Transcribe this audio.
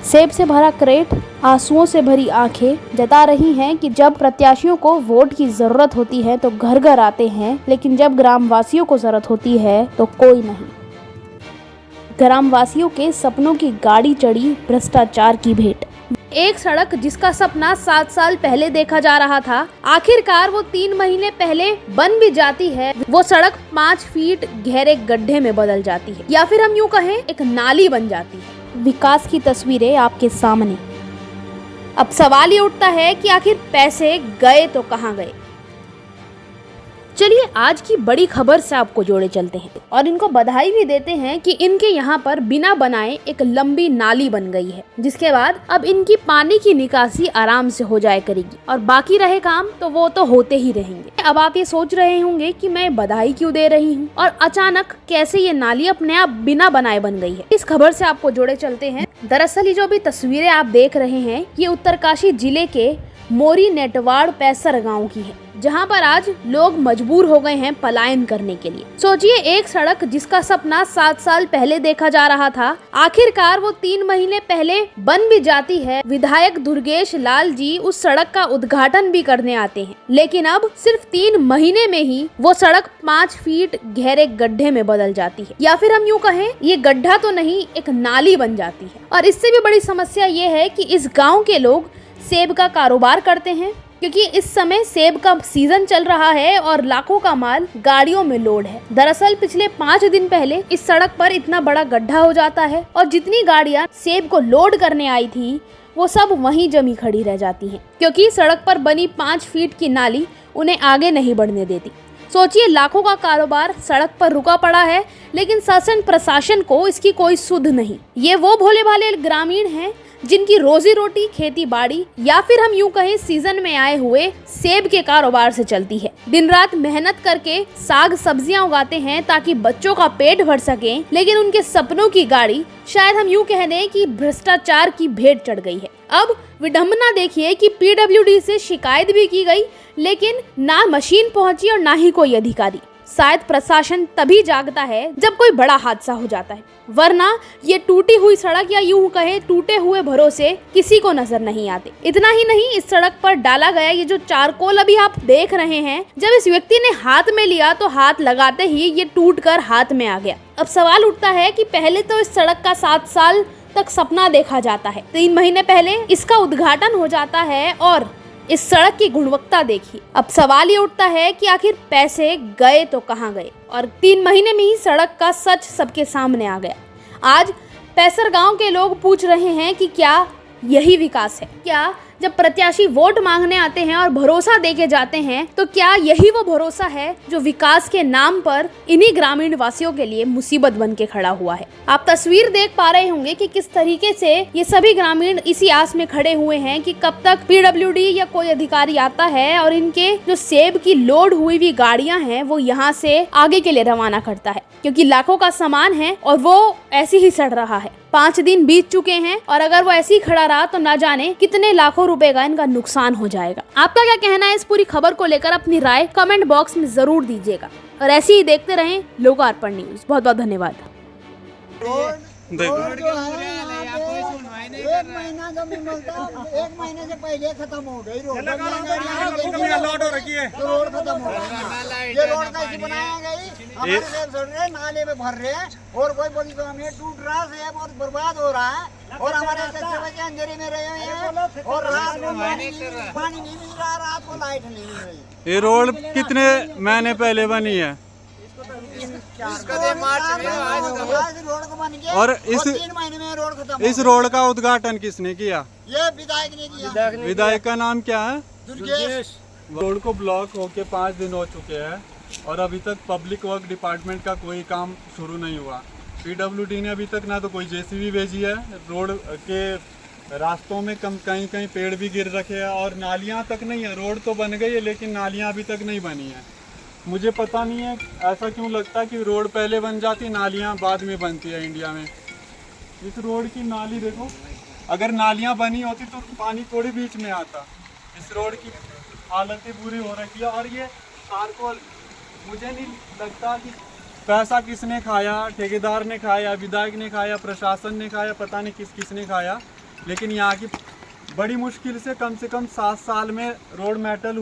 सेब से भरा क्रेट, आंसुओं से भरी आंखें जता रही हैं कि जब प्रत्याशियों को वोट की जरूरत होती है तो घर घर आते हैं, लेकिन जब ग्रामवासियों को जरूरत होती है तो कोई नहीं। ग्रामवासियों के सपनों की गाड़ी चढ़ी भ्रष्टाचार की भेंट। एक सड़क जिसका सपना 7 साल पहले देखा जा रहा था, आखिरकार वो 3 महीने पहले बन भी जाती है। वो सड़क 5 फीट गहरे गड्ढे में बदल जाती है, या फिर हम यूँ कहें एक नाली बन जाती है। विकास की तस्वीरें आपके सामने। अब सवाल ये उठता है कि आखिर पैसे गए तो कहाँ गए। चलिए आज की बड़ी खबर से आपको जोड़े चलते हैं और इनको बधाई भी देते हैं कि इनके यहाँ पर बिना बनाए एक लंबी नाली बन गई है, जिसके बाद अब इनकी पानी की निकासी आराम से हो जाए करेगी और बाकी रहे काम तो वो तो होते ही रहेंगे। अब आप ये सोच रहे होंगे कि मैं बधाई क्यों दे रही हूँ और अचानक कैसे ये नाली अपने आप बिना बनाए बन गई है। इस खबर से आपको जोड़े चलते हैं। दरअसल ये जो भी तस्वीरें आप देख रहे हैं ये उत्तरकाशी जिले के मोरी नेटवाड़ पैसर गांव की है, जहां पर आज लोग मजबूर हो गए हैं पलायन करने के लिए। सोचिए, एक सड़क जिसका सपना 7 साल पहले देखा जा रहा था, आखिरकार वो 3 महीने पहले बन भी जाती है। विधायक दुर्गेश लाल जी उस सड़क का उद्घाटन भी करने आते हैं, लेकिन अब सिर्फ 3 महीने में ही वो सड़क 5 फीट गहरे गड्ढे में बदल जाती है, या फिर हम यूँ कहें ये गड्ढा तो नहीं एक नाली बन जाती है। और इससे भी बड़ी समस्या ये है कि इस गाँव के लोग सेब का कारोबार करते हैं, क्योंकि इस समय सेब का सीजन चल रहा है और लाखों का माल गाड़ियों में लोड है। दरअसल पिछले 5 दिन पहले इस सड़क पर इतना बड़ा गड्ढा हो जाता है और जितनी गाड़ियां सेब को लोड करने आई थी वो सब वहीं जमी खड़ी रह जाती हैं, क्योंकि सड़क पर बनी 5 फीट की नाली उन्हें आगे नहीं बढ़ने देती। सोचिए, लाखों का कारोबार सड़क पर रुका पड़ा है, लेकिन शासन प्रशासन को इसकी कोई सुध नहीं। ये वो भोले भाले ग्रामीण हैं जिनकी रोजी रोटी खेती बाड़ी या फिर हम यूं कहें सीजन में आए हुए सेब के कारोबार से चलती है। दिन रात मेहनत करके साग सब्जियां उगाते हैं ताकि बच्चों का पेट भर सके, लेकिन उनके सपनों की गाड़ी शायद हम यूं कह दें कि भ्रष्टाचार की भेंट चढ़ गई है। अब विडंबना देखिए कि PWD से शिकायत भी की गई, लेकिन ना मशीन पहुंची और ना ही कोई अधिकारी। शायद प्रशासन तभी जागता है जब कोई बड़ा हादसा हो जाता है, वरना ये टूटी हुई सड़क या यूं कहे टूटे हुए भरोसे किसी को नजर नहीं आते। इतना ही नहीं, इस सड़क पर डाला गया ये जो चारकोल अभी आप देख रहे हैं, जब इस व्यक्ति ने हाथ में लिया तो हाथ लगाते ही ये टूट कर हाथ में आ गया। अब सवाल उठता है कि पहले तो इस सड़क का 7 साल तक सपना देखा जाता है, 3 महीने पहले इसका उद्घाटन हो जाता है और इस सड़क की गुणवत्ता देखिए। अब सवाल ये उठता है कि आखिर पैसे गए तो कहाँ गए, और 3 महीने में ही सड़क का सच सबके सामने आ गया। आज पैसर गांव के लोग पूछ रहे हैं कि क्या यही विकास है? क्या जब प्रत्याशी वोट मांगने आते हैं और भरोसा देके जाते हैं तो क्या यही वो भरोसा है जो विकास के नाम पर इन्हीं ग्रामीण वासियों के लिए मुसीबत बन के खड़ा हुआ है? आप तस्वीर देख पा रहे होंगे कि किस तरीके से ये सभी ग्रामीण इसी आस में खड़े हुए हैं कि कब तक PWD या कोई अधिकारी आता है और इनके जो सेब की लोड हुई हुई गाड़ियां हैं वो यहाँ से आगे के लिए रवाना करता है, क्योंकि लाखों का सामान है और वो ऐसे ही सड़ रहा है। 5 दिन बीत चुके हैं और अगर वो ऐसे ही खड़ा रहा तो ना जाने कितने लाखों रुपए का इनका नुकसान हो जाएगा। आपका क्या कहना है इस पूरी खबर को लेकर? अपनी राय कमेंट बॉक्स में जरूर दीजिएगा और ऐसे ही देखते रहें लोकार्पण न्यूज। बहुत बहुत धन्यवाद। एक महीना जब नहीं मिलता, 1 महीने से पहले खत्म हो गई रोड। रोड खत्म हो गई। ये रोड कैसे बनाया गई? हमारे सेब सड़ रहे, नाले में भर रहे हैं और कोई बड़ी तो हमें टूट रहा, सेब और बर्बाद हो रहा है और हमारे बच्चे अंधेरे में रहे हुए हैं और रात को पानी नहीं मिल रहा, रात को लाइट नहीं मिल रही। ये रोड कितने महीने पहले बनी है और इस रोड का उद्घाटन किसने किया? ये विधायक ने किया। विधायक का नाम क्या है? दुर्गेश। रोड को ब्लॉक होके 5 दिन हो चुके हैं और अभी तक पब्लिक वर्क डिपार्टमेंट का कोई काम शुरू नहीं हुआ। PWD ने अभी तक ना तो कोई JCB भेजी है, रोड के रास्तों में कहीं कहीं पेड़ भी गिर रखे हैं और नालियाँ तक नहीं है। रोड तो बन गई है लेकिन नालियाँ अभी तक नहीं बनी है। मुझे पता नहीं है ऐसा क्यों लगता है कि रोड पहले बन जाती, नालियाँ बाद में बनती है इंडिया में। इस रोड की नाली देखो, अगर नालियाँ बनी होती तो पानी थोड़ी बीच में आता। इस रोड की हालत ही बुरी हो रखी है और ये चारकोल, मुझे नहीं लगता कि पैसा किसने खाया, ठेकेदार ने खाया, विधायक ने खाया, प्रशासन ने खाया, पता नहीं किसने खाया, लेकिन यहाँ की बड़ी मुश्किल से कम 7 साल में रोड मेटल